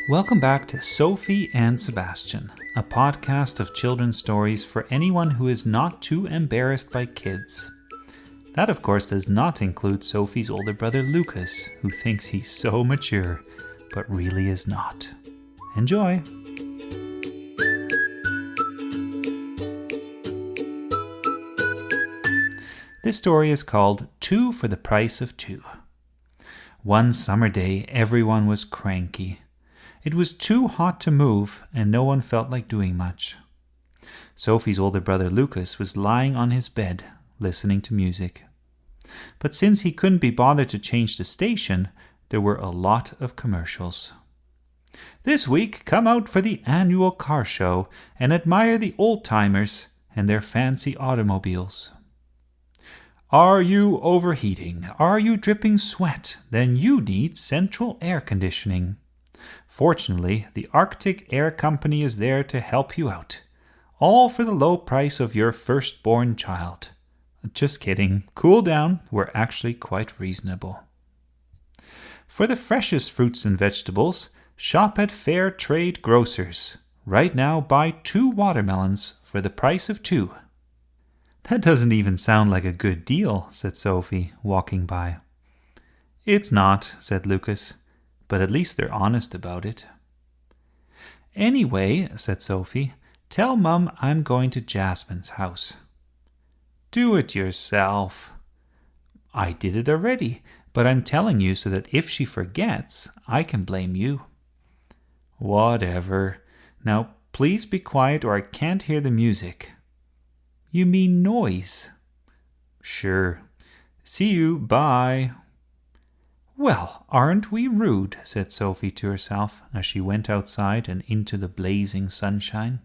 Welcome back to Sophie and Sebastian, a podcast of children's stories for anyone who is not too embarrassed by kids. That, of course, does not include Sophie's older brother Lucas, who thinks he's so mature, but really is not. Enjoy! This story is called Two for the Price of Two. One summer day, everyone was cranky. It was too hot to move, and no one felt like doing much. Sophie's older brother Lucas was lying on his bed, listening to music. But since he couldn't be bothered to change the station, there were a lot of commercials. This week, come out for the annual car show and admire the old-timers and their fancy automobiles. Are you overheating? Are you dripping sweat? Then you need central air conditioning. Fortunately, the Arctic Air Company is there to help you out. All for the low price of your firstborn child. Just kidding. Cool down. We're actually quite reasonable. For the freshest fruits and vegetables, shop at Fair Trade Grocers. Right now, buy 2 watermelons for the price of 2. That doesn't even sound like a good deal, said Sophie, walking by. It's not, said Lucas, but at least they're honest about it. Anyway, said Sophie, tell Mum I'm going to Jasmine's house. Do it yourself. I did it already, but I'm telling you so that if she forgets, I can blame you. Whatever. Now, please be quiet or I can't hear the music. You mean noise? Sure. See you. Bye. Well, aren't we rude? Said Sophie to herself as she went outside and into the blazing sunshine.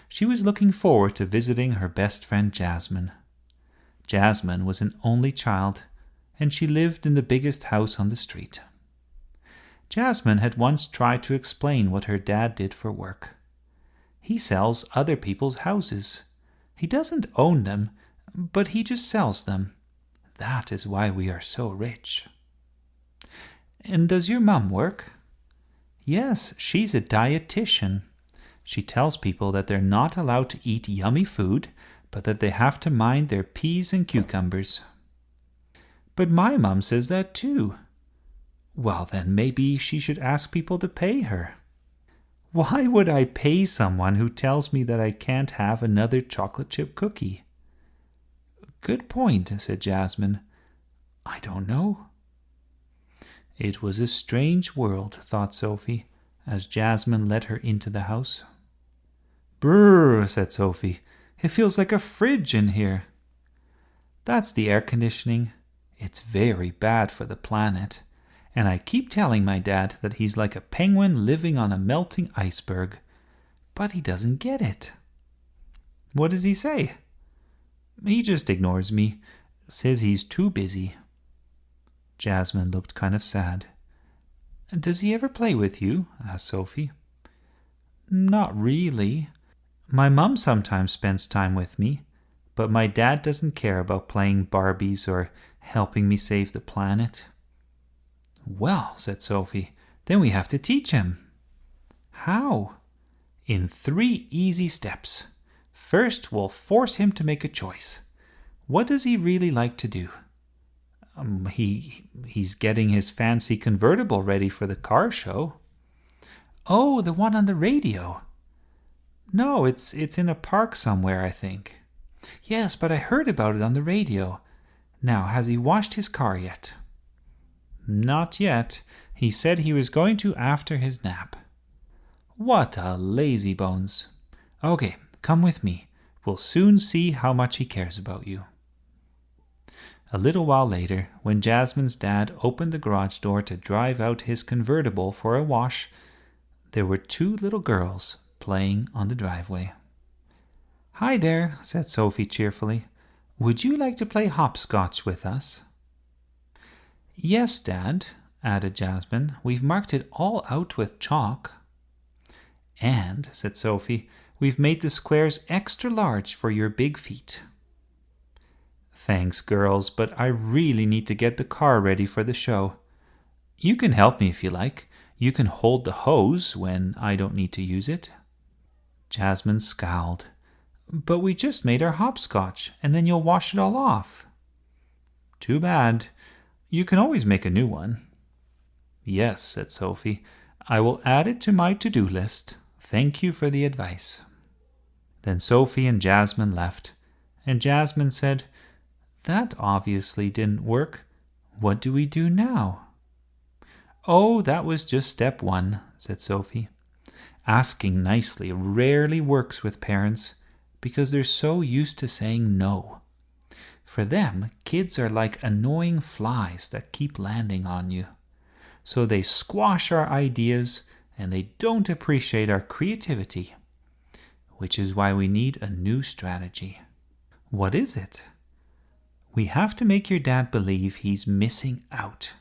She was looking forward to visiting her best friend Jasmine. Jasmine was an only child, and she lived in the biggest house on the street. Jasmine had once tried to explain what her dad did for work. He sells other people's houses. He doesn't own them, but he just sells them. That is why we are so rich. And does your mum work? Yes, she's a dietitian. She tells people that they're not allowed to eat yummy food, but that they have to mind their peas and cucumbers. But my mum says that too. Well, then maybe she should ask people to pay her. Why would I pay someone who tells me that I can't have another chocolate chip cookie? Good point, said Jasmine. I don't know. It was a strange world, thought Sophie, as Jasmine led her into the house. Brrr, said Sophie. It feels like a fridge in here. That's the air conditioning. It's very bad for the planet. And I keep telling my dad that he's like a penguin living on a melting iceberg. But he doesn't get it. What does he say? He just ignores me. Says he's too busy. Jasmine looked kind of sad. Does he ever play with you? Asked Sophie. Not really. My mum sometimes spends time with me, but my dad doesn't care about playing Barbies or helping me save the planet. Well, said Sophie, then we have to teach him. How? In 3 easy steps. First, we'll force him to make a choice. What does he really like to do? He's getting his fancy convertible ready for the car show. Oh, the one on the radio. No, it's in a park somewhere, I think. Yes, but I heard about it on the radio. Now, has he washed his car yet? Not yet. He said he was going to after his nap. What a lazybones. Okay, come with me. We'll soon see how much he cares about you. A little while later, when Jasmine's dad opened the garage door to drive out his convertible for a wash, there were 2 little girls playing on the driveway. Hi there, said Sophie cheerfully. Would you like to play hopscotch with us? Yes, Dad, added Jasmine. We've marked it all out with chalk. And, said Sophie, we've made the squares extra large for your big feet. Thanks, girls, but I really need to get the car ready for the show. You can help me if you like. You can hold the hose when I don't need to use it." Jasmine scowled. "But we just made our hopscotch, and then you'll wash it all off." "Too bad. You can always make a new one." "Yes," said Sophie. "I will add it to my to-do list. Thank you for the advice." Then Sophie and Jasmine left, and Jasmine said, "That obviously didn't work. What do we do now?" "Oh, that was just step one," said Sophie. "Asking nicely rarely works with parents because they're so used to saying no. For them, kids are like annoying flies that keep landing on you. So they squash our ideas and they don't appreciate our creativity, which is why we need a new strategy." "What is it?" "We have to make your dad believe he's missing out.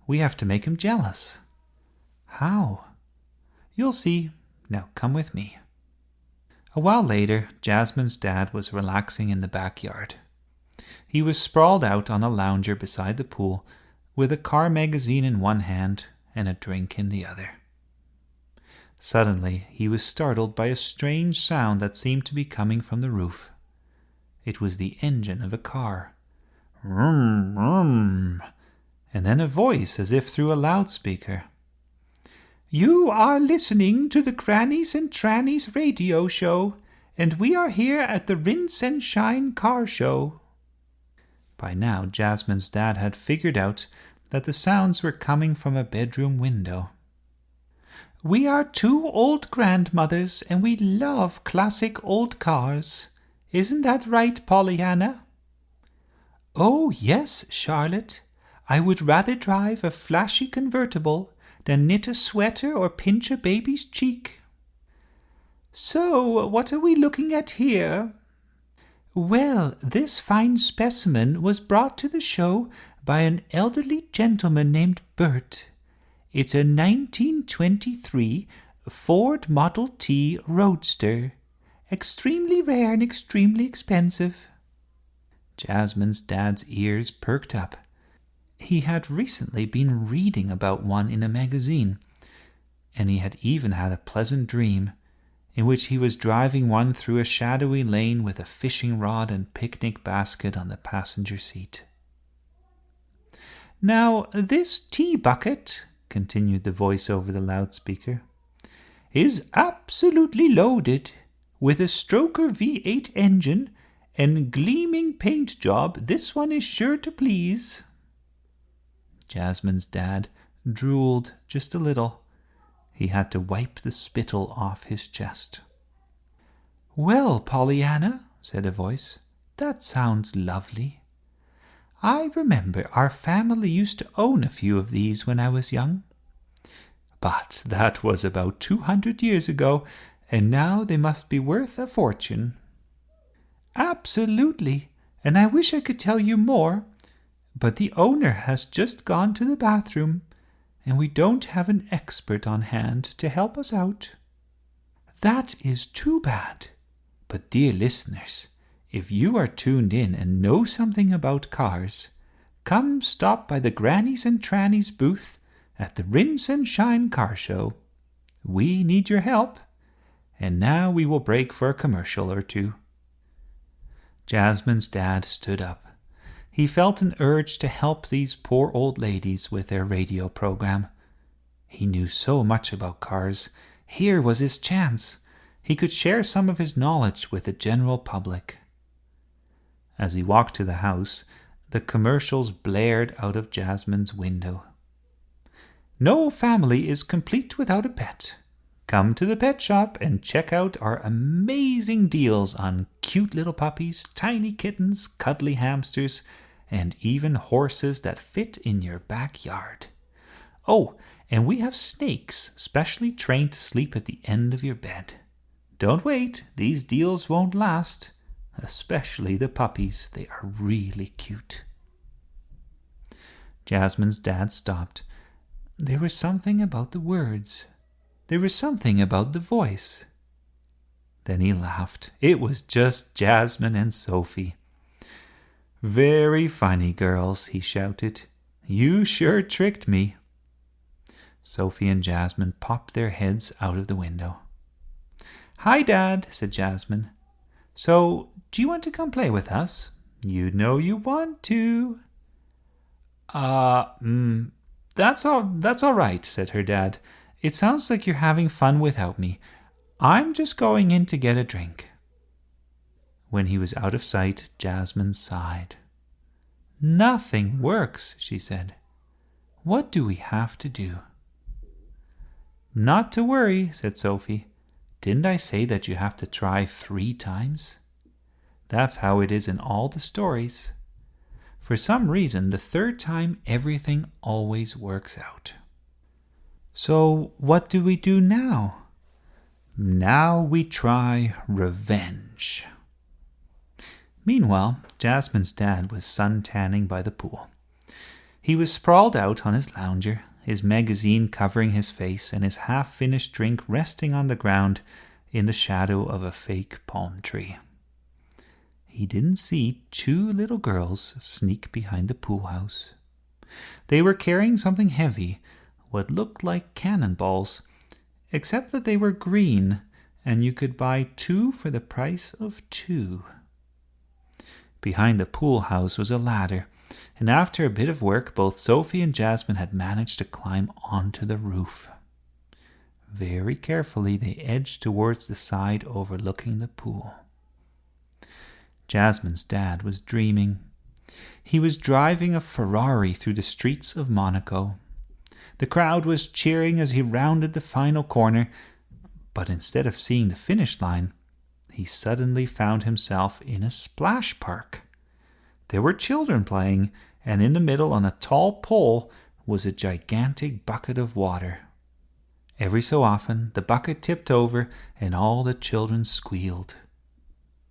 We have to make him jealous." "How?" "You'll see. Now come with me." A while later, Jasmine's dad was relaxing in the backyard. He was sprawled out on a lounger beside the pool, with a car magazine in one hand and a drink in the other. Suddenly, he was startled by a strange sound that seemed to be coming from the roof. It was the engine of a car. "Vroom, vroom," and then a voice as if through a loudspeaker. "You are listening to the Grannies and Trannies radio show, and we are here at the Rinse and Shine car show." By now, Jasmine's dad had figured out that the sounds were coming from a bedroom window. "We are two old grandmothers, and we love classic old cars. Isn't that right, Pollyanna?" "Oh, yes, Charlotte. I would rather drive a flashy convertible than knit a sweater or pinch a baby's cheek." "So, what are we looking at here?" "Well, this fine specimen was brought to the show by an elderly gentleman named Bert. It's a 1923 Ford Model T Roadster. Extremely rare and extremely expensive." Jasmine's dad's ears perked up. He had recently been reading about one in a magazine, and he had even had a pleasant dream in which he was driving one through a shadowy lane with a fishing rod and picnic basket on the passenger seat. "Now, this tea bucket," continued the voice over the loudspeaker, "is absolutely loaded. With a stroker V8 engine and gleaming paint job, this one is sure to please." Jasmine's dad drooled just a little. He had to wipe the spittle off his chest. "Well, Pollyanna," said a voice, "that sounds lovely. I remember our family used to own a few of these when I was young. But that was about 200 years ago, and now they must be worth a fortune." "Absolutely, and I wish I could tell you more, but the owner has just gone to the bathroom, and we don't have an expert on hand to help us out." "That is too bad. But dear listeners, if you are tuned in and know something about cars, come stop by the Grannies and Trannies booth at the Rinse and Shine car show. We need your help. And now we will break for a commercial or two." Jasmine's dad stood up. He felt an urge to help these poor old ladies with their radio program. He knew so much about cars. Here was his chance. He could share some of his knowledge with the general public. As he walked to the house, the commercials blared out of Jasmine's window. "No family is complete without a pet. Come to the pet shop and check out our amazing deals on cute little puppies, tiny kittens, cuddly hamsters, and even horses that fit in your backyard. Oh, and we have snakes specially trained to sleep at the end of your bed. Don't wait, these deals won't last, especially the puppies. They are really cute." Jasmine's dad stopped. There was something about the words. There was something about the voice. Then he laughed. It was just Jasmine and Sophie. "Very funny, girls," he shouted. "You sure tricked me." Sophie and Jasmine popped their heads out of the window. "Hi, Dad," said Jasmine. "So, do you want to come play with us? You know you want to." That's all right," said her dad. "It sounds like you're having fun without me. I'm just going in to get a drink." When he was out of sight, Jasmine sighed. "Nothing works," she said. "What do we have to do?" "Not to worry," said Sophie. "Didn't I say that you have to try 3 times? That's how it is in all the stories. For some reason, the 3rd time, everything always works out." "So what do we do now?" "Now we try revenge." Meanwhile, Jasmine's dad was sun-tanning by the pool. He was sprawled out on his lounger, his magazine covering his face and his half-finished drink resting on the ground in the shadow of a fake palm tree. He didn't see 2 little girls sneak behind the pool house. They were carrying something heavy, what looked like cannonballs, except that they were green, and you could buy 2 for the price of 2. Behind the pool house was a ladder, and after a bit of work, both Sophie and Jasmine had managed to climb onto the roof. Very carefully, they edged towards the side overlooking the pool. Jasmine's dad was dreaming. He was driving a Ferrari through the streets of Monaco. The crowd was cheering as he rounded the final corner, but instead of seeing the finish line, he suddenly found himself in a splash park. There were children playing, and in the middle on a tall pole was a gigantic bucket of water. Every so often, the bucket tipped over and all the children squealed.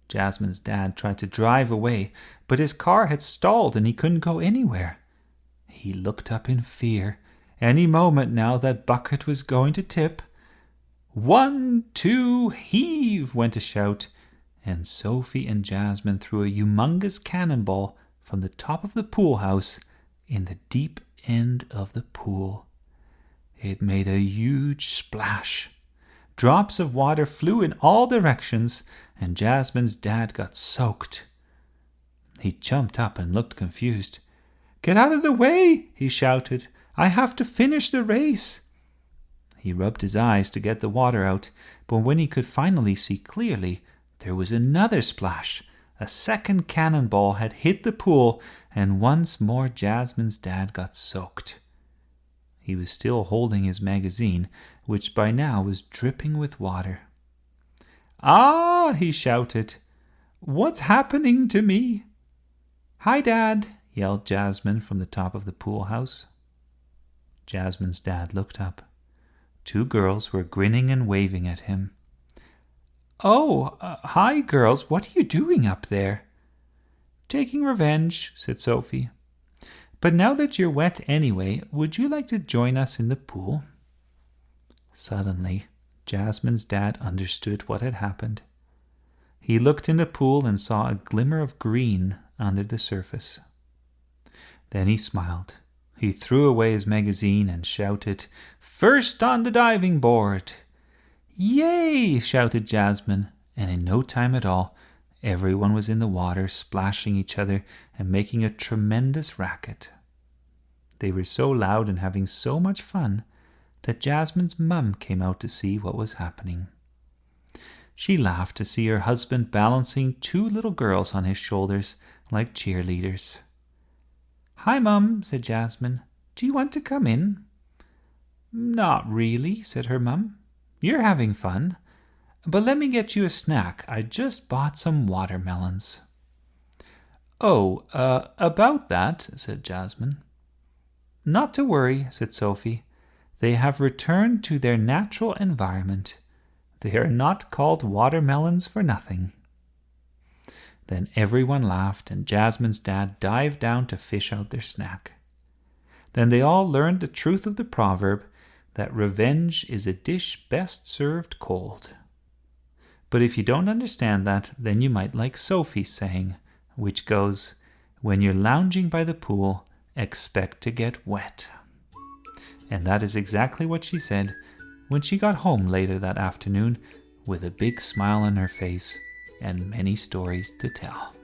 Jasmine's dad tried to drive away, but his car had stalled and he couldn't go anywhere. He looked up in fear. Any moment now that bucket was going to tip. "1, 2, heave!" went a shout, and Sophie and Jasmine threw a humongous cannonball from the top of the pool house in the deep end of the pool. It made a huge splash. Drops of water flew in all directions, and Jasmine's dad got soaked. He jumped up and looked confused. "Get out of the way!" he shouted. "I have to finish the race." He rubbed his eyes to get the water out, but when he could finally see clearly, there was another splash. A second cannonball had hit the pool, and once more Jasmine's dad got soaked. He was still holding his magazine, which by now was dripping with water. "Ah!" he shouted. "What's happening to me?" "Hi, Dad!" yelled Jasmine from the top of the pool house. Jasmine's dad looked up. 2 girls were grinning and waving at him. "Oh, hi, girls. What are you doing up there?" "Taking revenge," said Sophie. "But now that you're wet anyway, would you like to join us in the pool?" Suddenly, Jasmine's dad understood what had happened. He looked in the pool and saw a glimmer of green under the surface. Then he smiled. He threw away his magazine and shouted, "First on the diving board!" "Yay!" shouted Jasmine, and in no time at all, everyone was in the water, splashing each other and making a tremendous racket. They were so loud and having so much fun that Jasmine's mum came out to see what was happening. She laughed to see her husband balancing 2 little girls on his shoulders like cheerleaders. "Hi, Mum," said Jasmine. "Do you want to come in?" "Not really," said her mum. "You're having fun. But let me get you a snack. I just bought some watermelons." "Oh, about that," said Jasmine. "Not to worry," said Sophie. "They have returned to their natural environment. They are not called watermelons for nothing." Then everyone laughed, and Jasmine's dad dived down to fish out their snack. Then they all learned the truth of the proverb that revenge is a dish best served cold. But if you don't understand that, then you might like Sophie's saying, which goes, "When you're lounging by the pool, expect to get wet." And that is exactly what she said when she got home later that afternoon with a big smile on her face and many stories to tell.